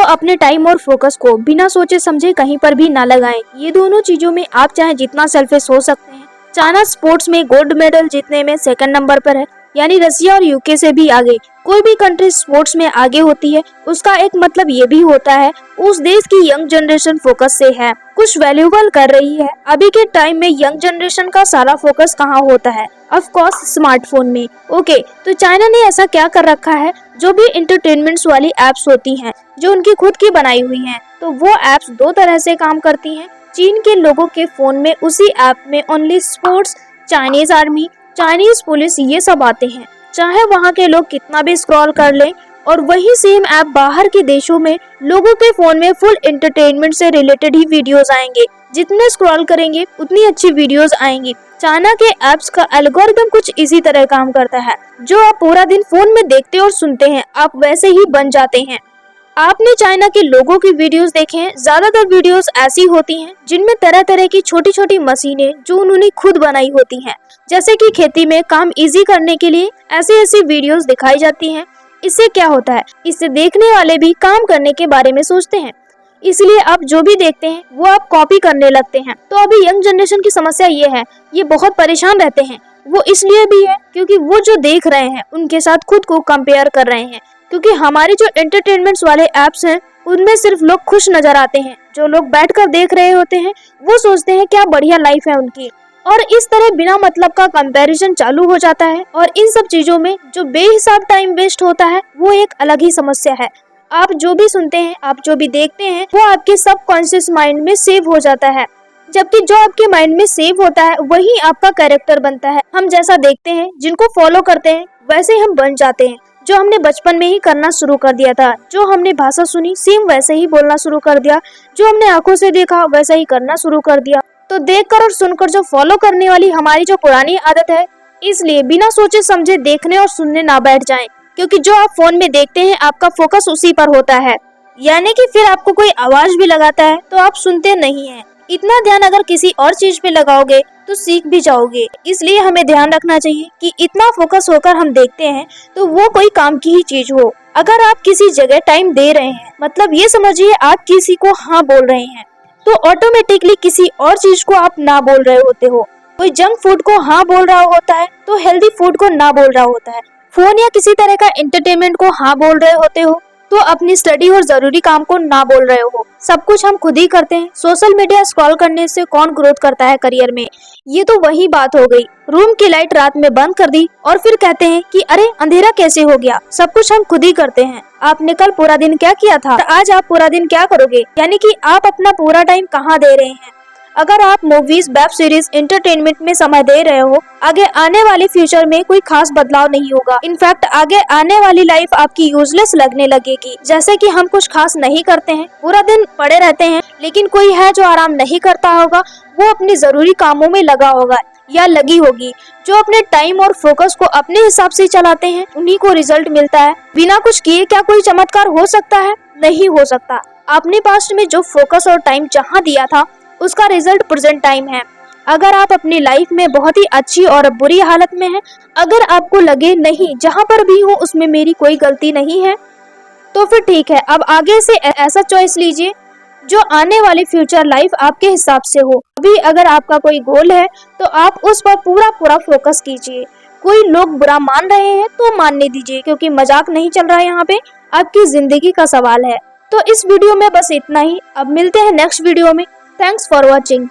अपने टाइम और फोकस को बिना सोचे समझे कहीं पर भी ना लगाएं। ये दोनों चीजों में आप चाहे जितना सेल्फिश हो सकते हैं। चाइना स्पोर्ट्स में गोल्ड मेडल जीतने में सेकंड नंबर पर है, यानी रसिया और यूके से भी आगे। कोई भी कंट्री स्पोर्ट्स में आगे होती है, उसका एक मतलब ये भी होता है उस देश की यंग जनरेशन फोकस से है, कुछ वैल्यूएबल कर रही है। अभी के टाइम में यंग जनरेशन का सारा फोकस कहाँ होता है? ऑफ कोर्स स्मार्टफोन में। ओके, तो चाइना ने ऐसा क्या कर रखा है? जो भी एंटरटेनमेंट्स वाली एप्स होती हैं, जो उनकी खुद की बनाई हुई हैं, तो वो एप्स दो तरह से काम करती हैं। चीन के लोगों के फोन में उसी ऐप में only sports, Chinese army, Chinese police ये सब आते हैं। चाहे वहाँ के लोग कितना भी स्क्रॉल कर लें, और वही सेम ऐप बाहर के देशों में लोगों के फोन में फुल एंटरटेनमेंट से रिलेटेड ही वीडियोस आएंगे। जितने स्क्रॉल करेंगे उतनी अच्छी वीडियोस आएंगी। चाइना के ऐप्स का एल्गोरिदम कुछ इसी तरह काम करता है। जो आप पूरा दिन फोन में देखते और सुनते हैं, आप वैसे ही बन जाते हैं। आपने चाइना के लोगों की वीडियोस देखे हैं, ज्यादातर वीडियोस ऐसी होती हैं जिनमें तरह तरह की छोटी छोटी मशीनें जो उन्होंने खुद बनाई होती हैं, जैसे कि खेती में काम इजी करने के लिए ऐसी वीडियोस दिखाई जाती हैं। इससे क्या होता है? इससे देखने वाले भी काम करने के बारे में सोचते हैं, इसलिए आप जो भी देखते हैं वो आप कॉपी करने लगते हैं। तो अभी यंग जनरेशन की समस्या ये है, ये बहुत परेशान रहते हैं। वो इसलिए भी है क्योंकि वो जो देख रहे हैं उनके साथ खुद को कंपेयर कर रहे हैं। क्योंकि हमारे जो एंटरटेनमेंट्स वाले ऐप्स हैं उनमें सिर्फ लोग खुश नजर आते हैं। जो लोग बैठकर देख रहे होते हैं वो सोचते हैं क्या बढ़िया लाइफ है उनकी, और इस तरह बिना मतलब का कंपैरिजन चालू हो जाता है। और इन सब चीजों में जो बेहिसाब टाइम वेस्ट होता है वो एक अलग ही समस्या है। आप जो भी सुनते हैं, आप जो भी देखते हैं, वो आपके सबकॉन्शियस माइंड में सेव हो जाता है, जबकि जो आपके माइंड में सेव होता है वही आपका कैरेक्टर बनता है। हम जैसा देखते हैं, जिनको फॉलो करते हैं, वैसे हम बन जाते हैं। जो हमने बचपन में ही करना शुरू कर दिया था, जो हमने भाषा सुनी सेम वैसे ही बोलना शुरू कर दिया, जो हमने आंखों से देखा वैसा ही करना शुरू कर दिया। तो देखकर और सुनकर जो फॉलो करने वाली हमारी जो पुरानी आदत है, इसलिए बिना सोचे समझे देखने और सुनने ना बैठ जाएं, क्योंकि जो आप फोन में देखते हैं आपका फोकस उसी पर होता है। यानी कि फिर आपको कोई आवाज भी लगाता है तो आप सुनते नहीं हैं। इतना ध्यान अगर किसी और चीज पे लगाओगे तो सीख भी जाओगे। इसलिए हमें ध्यान रखना चाहिए कि इतना फोकस होकर हम देखते हैं तो वो कोई काम की ही चीज हो। अगर आप किसी जगह टाइम दे रहे हैं, मतलब ये समझिए आप किसी को हाँ बोल रहे हैं, तो ऑटोमेटिकली किसी और चीज को आप ना बोल रहे होते हो। कोई जंक फूड को हाँ बोल रहा होता है तो हेल्दी फूड को ना बोल रहा होता है। फोन या किसी तरह का एंटरटेनमेंट को हाँ बोल रहे होते हो तो अपनी स्टडी और जरूरी काम को ना बोल रहे हो। सब कुछ हम खुद ही करते हैं। सोशल मीडिया स्क्रॉल करने से कौन ग्रोथ करता है करियर में? ये तो वही बात हो गई। रूम की लाइट रात में बंद कर दी और फिर कहते हैं कि अरे अंधेरा कैसे हो गया। सब कुछ हम खुद ही करते हैं। आपने कल पूरा दिन क्या किया था और आज आप पूरा दिन क्या करोगे? यानी कि आप अपना पूरा टाइम कहाँ दे रहे हैं? अगर आप मूवीज, वेब सीरीज, एंटरटेनमेंट में समय दे रहे हो, आगे आने वाले फ्यूचर में कोई खास बदलाव नहीं होगा। इनफैक्ट आगे आने वाली लाइफ आपकी यूजलेस लगने लगेगी। जैसे कि हम कुछ खास नहीं करते हैं, पूरा दिन पड़े रहते हैं, लेकिन कोई है जो आराम नहीं करता होगा, वो अपने जरूरी कामों में लगा होगा या लगी होगी। जो अपने टाइम और फोकस को अपने हिसाब से चलाते हैं उन्हीं को रिजल्ट मिलता है। बिना कुछ किए क्या कोई चमत्कार हो सकता है? नहीं हो सकता। आपने पास्ट में जो फोकस और टाइम जहाँ दिया था उसका रिजल्ट प्रेजेंट टाइम है। अगर आप अपनी लाइफ में बहुत ही अच्छी और बुरी हालत में हैं, अगर आपको लगे नहीं जहाँ पर भी हूँ उसमें मेरी कोई गलती नहीं है, तो फिर ठीक है, अब आगे से ऐसा चॉइस लीजिए जो आने वाली फ्यूचर लाइफ आपके हिसाब से हो। अभी अगर आपका कोई गोल है तो आप उस पर पूरा फोकस कीजिए। कोई लोग बुरा मान रहे हैं तो मानने दीजिए, क्योंकि मजाक नहीं चल रहा है यहाँ पे, आपकी जिंदगी का सवाल है। तो इस वीडियो में बस इतना ही। अब मिलते हैं नेक्स्ट वीडियो में। Thanks for watching.